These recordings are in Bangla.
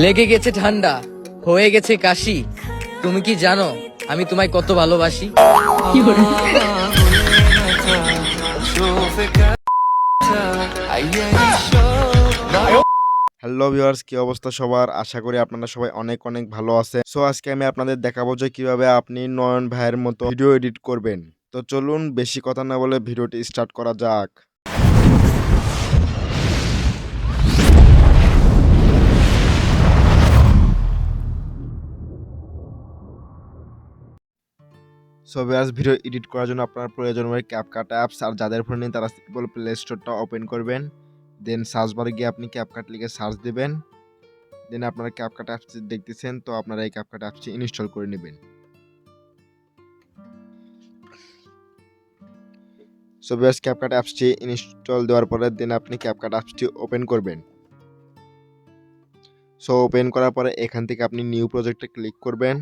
লেগে গেছে ঠান্ডা, হয়ে গেছে কাশি, তুমি কি জানো আমি তোমায় কত ভালোবাসি? হ্যালো ভিউয়ার্স, কি অবস্থা সবার? আশা করি আপনারা সবাই অনেক অনেক ভালো আছেন। সো আজকে আমি আপনাদের দেখাবো যে কিভাবে আপনি নয়ন ভাইয়ের মতো ভিডিও এডিট করবেন। তো চলুন বেশি কথা না বলে ভিডিওটি স্টার্ট করা যাক। সো ভিউয়ার্স, ভিডিও এডিট করার জন্য আপনার প্রয়োজন হবে ক্যাপকাট অ্যাপস। আর যাদের ফোনে নেই তারা সিম্পল প্লে স্টোরটা ওপেন করবেন। দেন সার্চ বারে গিয়ে আপনি ক্যাপকাট লিখে সার্চ দিবেন। দেন আপনারা ক্যাপকাট অ্যাপস দেখতেছেন, তো আপনারা এই ক্যাপকাট অ্যাপসটি ইনস্টল করে নেবেন। সো ভিউয়ার্স, ক্যাপকাট অ্যাপসটি ইনস্টল দেওয়ার পরে দেন আপনি ক্যাপকাট অ্যাপসটি ওপেন করবেন। সো ওপেন করার পরে এখান থেকে আপনি নিউ প্রজেক্টে ক্লিক করবেন।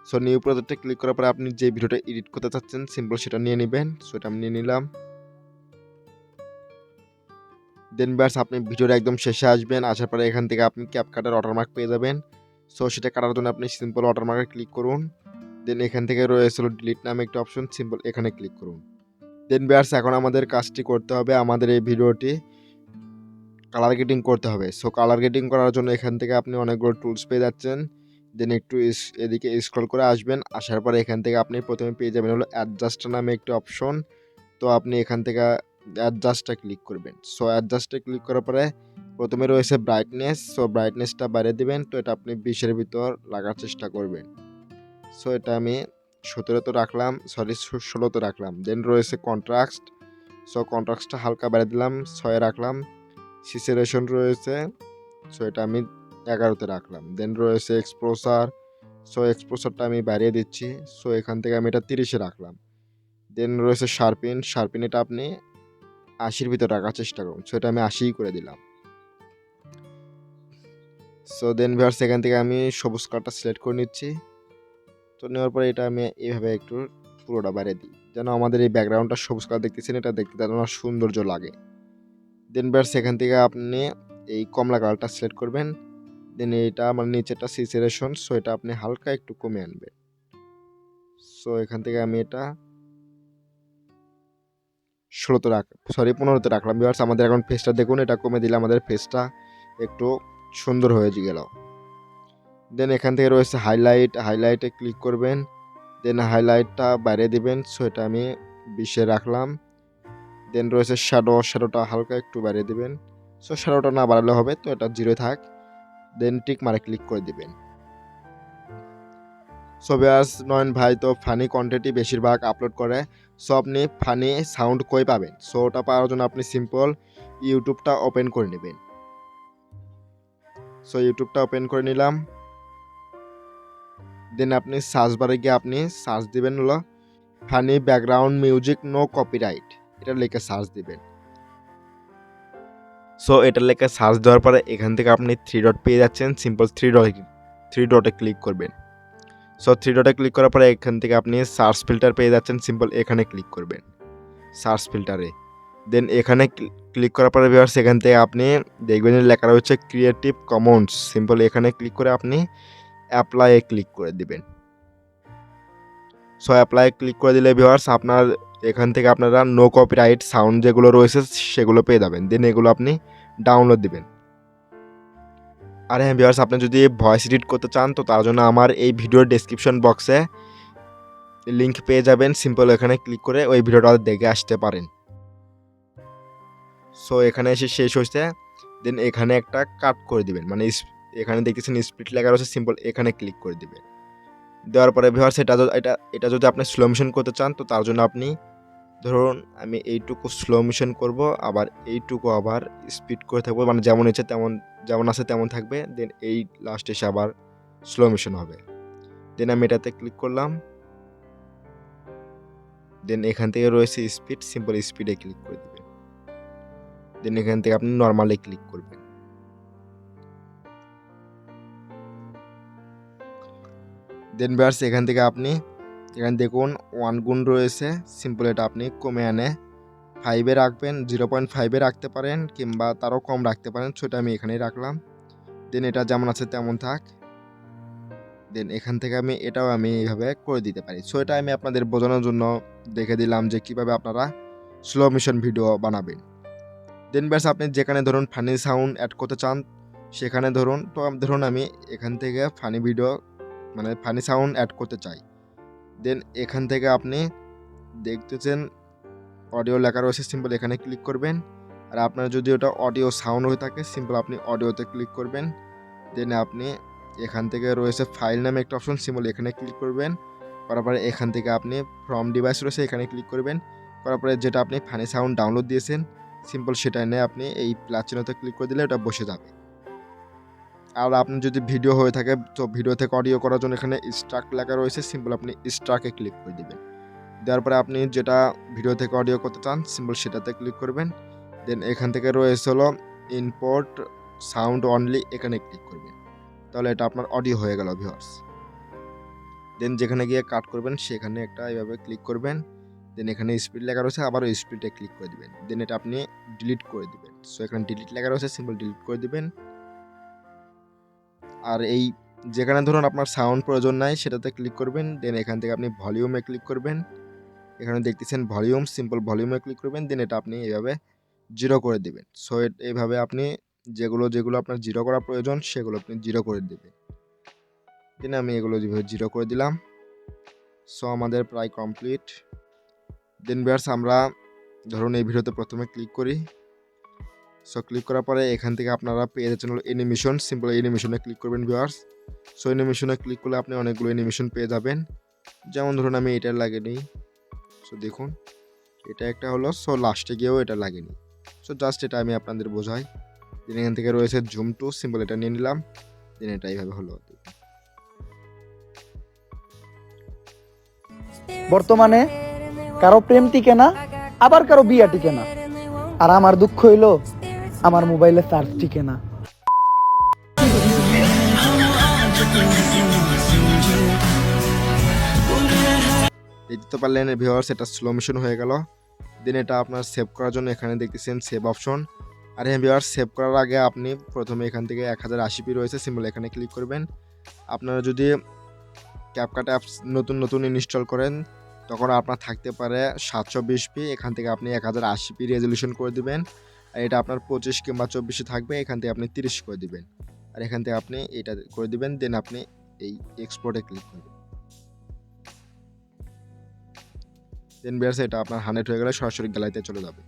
সো নিউ প্রজেক্টে ক্লিক করার পরে আপনি যে ভিডিওটা এডিট করতে চাচ্ছেন সিম্পল সেটা নিয়ে নেবেন। সো এটা আমি নিয়ে নিলাম। দেন ভিউয়ার্স, আপনি ভিডিওর একদম শেষে আসবেন, আসার পরে এখান থেকে আপনি ক্যাপকাটের ওয়াটারমার্ক পেয়ে যাবেন। সো সেটা কাটার জন্য আপনি সিম্পল ওয়াটারমার্কে ক্লিক করুন। দেন এখান থেকে রয়েছিল ডিলিট নামে একটা অপশন, সিম্পল এখানে ক্লিক করুন। দেন ভিউয়ার্স, এখন আমাদের কাজটি করতে হবে, আমাদের এই ভিডিওটি কালার গ্রেডিং করতে হবে। সো কালার গ্রেডিং করার জন্য এখান থেকে আপনি অনেকগুলো টুলস পেয়ে যাচ্ছেন। দেন একটু এদিকে স্ক্রল করে আসবেন, আসার পরে এখান থেকে আপনি প্রথমে পেয়ে যাবেন হলো অ্যাডজাস্ট নামে একটি অপশন। তো আপনি এখান থেকে অ্যাডজাস্টে ক্লিক করবেন। সো অ্যাডজাস্টে ক্লিক করার পরে প্রথমে রয়েছে ব্রাইটনেস। সো ব্রাইটনেসটা বাড়িয়ে দিবেন। তো এটা আপনি 20-এর ভিতর লাগার চেষ্টা করবেন। সো এটা আমি 17-তে রাখলাম, 16-তে রাখলাম। দেন রয়েছে কন্ট্রাস্ট। সো কন্ট্রাস্টটা হালকা বাড়িয়ে দিলাম, 6-এ রাখলাম। সিচুয়েশন রয়েছে, সো এটা আমি 11-তে রাখলাম। দেন রয়েছে এক্সপোজার। সো এক্সপোজারটা আমি বাড়িয়ে দিচ্ছি। সো এখান থেকে আমি এটা 30-এ রাখলাম। দেন রয়েছে শার্পিন এটা আপনি 80-এর ভিতর রাখার চেষ্টা করুন। সো এটা আমি 80 করে দিলাম। সো দেন ভিউয়ার্স, এখান থেকে আমি সবুজ কালারটা সিলেক্ট করে নিচ্ছি। তো নেওয়ার পরে এটা আমি এইভাবে একটু পুরোটা বাড়িয়ে দিই, যেন আমাদের এই ব্যাকগ্রাউন্ডটা সবুজ কালার দেখতেছেন, এটা দেখতে যেন সৌন্দর্য লাগে। দেন ভিউয়ার্স, এখান থেকে আপনি এই কমলা কালারটা সিলেক্ট করবেন। দেন এটা আমার নিচেটা সিচুয়েশন, সো এটা আপনি হালকা একটু কমে আনবেন। সো এখান থেকে আমি এটা 15-তে রাখলাম। ভিউয়ার্স, আমাদের এখন ফেসটা দেখুন, এটা কমে দিলে আমাদের ফেসটা একটু সুন্দর হয়ে গেল। দেন এখান থেকে রয়েছে হাইলাইটে ক্লিক করবেন। দেন হাইলাইটটা বাড়িয়ে দিবেন। সো এটা আমি 20-এ রাখলাম। দেন রয়েছে শ্যাডোটা হালকা একটু বাড়িয়ে দিবেন। সো শ্যাডোটা না বাড়ালে হবে, তো এটা 0 থাক। দেন টিক মারে ক্লিক করে দিবেন। সো ভিউয়ার্স, নয়ন ভাই তো ফানি কন্টেন্টই বেশিরভাগ আপলোড করে। সো আপনি ফানি সাউন্ড কই পাবেন? সো ওটা পাওয়ার জন্য আপনি সিম্পল ইউটিউবটা ওপেন করে নেবেন। সো ইউটিউবটা ওপেন করে নিলাম। দেন আপনি সার্চ বারে গিয়ে আপনি সার্চ দিবেন হলো funny background music no copyright, এটা লিখে সার্চ দিবেন। সো এটা লিখে সার্চ দেওয়ার পরে এখান থেকে আপনি 3 ডট পেয়ে যাচ্ছেন, সিম্পল 3 ডটে ক্লিক করবেন। সো 3 ডটে ক্লিক করার পরে এখান থেকে আপনি সার্চ ফিল্টার পেয়ে যাচ্ছেন, সিম্পল এখানে ক্লিক করবেন সার্চ ফিল্টারে। দেন এখানে ক্লিক করার পরে ভিউয়ার্স, এখান থেকে আপনি দেখবেন লেখা রয়েছে ক্রিয়েটিভ কমন্স, সিম্পল এখানে ক্লিক করে আপনি অ্যাপ্লাইয়ে ক্লিক করে দিবেন। সো অ্যাপ্লাই ক্লিক করে দিলে ভিউয়ার্স, আপনার এখান থেকে আপনারা নো কপিরাইট সাউন্ড যেগুলো রয়েছে সেগুলো পেয়ে যাবেন। দেন এগুলো আপনি ডাউনলোড দিবেন। আর হ্যাঁ ভিউয়ার্স, আপনি যদি ভয়েস এডিট করতে চান তো তার জন্য আমার এই ভিডিওর ডেসক্রিপশন বক্সে লিঙ্ক পেয়ে যাবেন, সিম্পল এখানে ক্লিক করে ওই ভিডিওটা দেখে আসতে পারেন। সো এখানে এসে শেষ হয়েছে। দেন এখানে একটা কাট করে দিবেন, মানে এখানে দেখতেছেন স্প্লিট লেখা রয়েছে, সিম্পল এখানে ক্লিক করে দিবেন। দেওয়ার পরে ভিউয়ার্স, এটা যদি আপনি স্লো মোশন করতে চান তো তার জন্য আপনি ধরুন আমি এইটুকু স্লো মোশন করবো, আবার এইটুকু আবার স্পিড করে থাকবো, মানে যেমন ইচ্ছে তেমন, যেমন আছে তেমন থাকবে। দেন এই লাস্ট এসে আবার স্লো মোশন হবে। দেন আমি এটাতে ক্লিক করলাম। দেন এখান থেকে রয়েছে স্পিড, সিম্পল স্পিডে ক্লিক করে দেবেন। দেন এখান থেকে আপনি নর্মালে ক্লিক করবেন। দেন ভিউয়ার্স, এখান থেকে আপনি এখানে দেখুন 1 গুণ রয়েছে, সিম্পল এটা আপনি কমে আনে 5-এ রাখবেন, 0.5-এ রাখতে পারেন কিংবা তারও কম রাখতে পারেন। সেটা আমি এখানেই রাখলাম। দেন এটা যেমন আছে তেমন থাক। দেন এখান থেকে এটাও আমি এইভাবে করে দিতে পারি। সো এটা আমি আপনাদের বোঝানোর জন্য দেখে দিলাম যে কিভাবে আপনারা স্লো মোশন ভিডিও বানাবেন। দেন ব্যাস আপনি যেখানে ধরুন ফানি সাউন্ড অ্যাড করতে চান সেখানে ধরুন আমি এখান থেকে ফানি ভিডিও মানে ফানি সাউন্ড অ্যাড করতে চাই। দেন এখান থেকে আপনি দেখতেছেন অডিও লেখা রয়েছে, সিম্পল এখানে ক্লিক করবেন। আর আপনার যদি ওটা অডিও সাউন্ড হয়ে থাকে সিম্পল আপনি অডিওতে ক্লিক করবেন। দেন আপনি এখান থেকে রয়েছে ফাইল নামে একটা অপশন, সিম্পল এখানে ক্লিক করবেন। করার পরে এখান থেকে আপনি ফ্রম ডিভাইস রয়েছে এখানে ক্লিক করবেন। করার পরে যেটা আপনি ফানি সাউন্ড ডাউনলোড দিয়েছেন সিম্পল সেটা এনে আপনি এই প্লাস চিহ্নতে ক্লিক করে দিলে ওটা বসে যাবে। আর আপনি যদি ভিডিও হয়ে থাকে তো ভিডিও থেকে অডিও করার জন্য এখানে স্ট্রাক লেখা রয়েছে, সিম্পল আপনি স্ট্রাকে ক্লিক করে দেবেন। দেওয়ার পরে আপনি যেটা ভিডিও থেকে অডিও করতে চান সিম্পল সেটাতে ক্লিক করবেন। দেন এখান থেকে রয়েছে হলো ইম্পোর্ট সাউন্ড অনলি, এখানে ক্লিক করবেন। তাহলে এটা আপনার অডিও হয়ে গেল ভিউয়ার্স। দেন যেখানে গিয়ে কাট করবেন সেখানে একটা এইভাবে ক্লিক করবেন। দেন এখানে স্পিড লেখা রয়েছে আবারও স্পিডে ক্লিক করে দিবেন। দেন এটা আপনি ডিলিট করে দিবেন। সো এখানে ডিলিট লেখা রয়েছে সিম্পল ডিলিট করে দিবেন। আর এই যেখানে ধরুন আপনার সাউন্ড প্রয়োজন নাই সেটাতে ক্লিক করবেন। দেন এখান থেকে আপনি ভলিউমে ক্লিক করবেন। এখানে দেখতেছেন ভলিউম, সিম্পল ভলিউমে ক্লিক করবেন। দেন এটা আপনি এইভাবে জিরো করে দিবেন। সো এইভাবে আপনি যেগুলো আপনার জিরো করা প্রয়োজন সেগুলো আপনি জিরো করে দিবেন। দেন আমি এগুলো যেভাবে জিরো করে দিলাম। সো আমাদের প্রায় কমপ্লিট। দেন ভিউয়ার্স আমরা ধরুন এই ভিডিওতে প্রথমে ক্লিক করি। সো ক্লিক করার পরে এখান থেকে আপনারা পেয়ে যাচ্ছেন হলো অ্যানিমেশন, সিম্পল অ্যানিমেশনে ক্লিক করবেন ভিউয়ার্স। সো অ্যানিমেশনে ক্লিক করলে আপনি অনেকগুলো অ্যানিমেশন পেয়ে যাবেন। যেমন ধরুন আমি এটা লাগেনি। সো দেখুন এটা একটা হলো, সো লাস্টে গিয়েও এটা লাগেনি। সো জাস্ট এটা আমি আপনাদের বোঝাই। দেন এখান থেকে রয়েছে জুম টু, সিম্পল এটা নিয়ে নিলাম। দেন এটা এইভাবে হলো। বর্তমানে কারো প্রেম টিকে না, আবার কারো বিয়া টিকে না। আর আমার দুঃখ হইলো আমার মোবাইলে চার্জ টিকে না। দেখতে পারলেন ভিউয়ার্স এটা স্লো মোশন হয়ে গেল। দেন এটা আপনার সেভ করার জন্য এখানে দেখতেছেন সেভ অপশন। আর হ্যাঁ ভিউয়ার্স সেভ করার আগে আপনি প্রথমে এখান থেকে 1080p রয়েছে, সিম্পল এখানে ক্লিক করবেন। আপনারা যদি ক্যাপকাট অ্যাপস নতুন ইনস্টল করেন তখন আপনার থাকতে পারে 720p, এখান থেকে আপনি 1080p রেজলিউশন করে দিবেন। আর এটা আপনার 25 কিংবা 24 থাকবে, এখান থেকে আপনি 30 করে দিবেন। আর এখান থেকে আপনি এটা করে দিবেন। দেন আপনি এই এক্সপোর্টে ক্লিক করবেন। দেন ভিউয়ার্স এটা আপনার 100 হয়ে গেলে সরাসরি গ্যালারিতে চলে যাবে।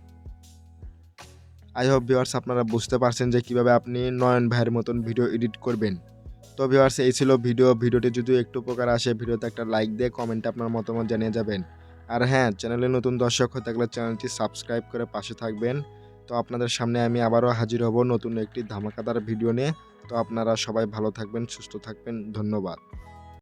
আই হোপ ভিউয়ার্স আপনারা বুঝতে পারছেন যে কিভাবে আপনি নয়ন ভাইয়ের মতন ভিডিও এডিট করবেন। তো ভিউয়ার্স এই ছিল ভিডিওটি যদি একটু উপকার আসে ভিডিওতে একটা লাইক দিয়ে কমেন্টে আপনার মতামত জানিয়ে যাবেন। আর হ্যাঁ চ্যানেলে নতুন দর্শক হয়ে থাকলে চ্যানেলটি সাবস্ক্রাইব করে পাশে থাকবেন। তো আপনাদের সামনে আমি আবারও হাজির হব নতুন একটি ধামাকাদার ভিডিও নিয়ে। তো আপনারা সবাই ভালো থাকবেন, সুস্থ থাকবেন, ধন্যবাদ।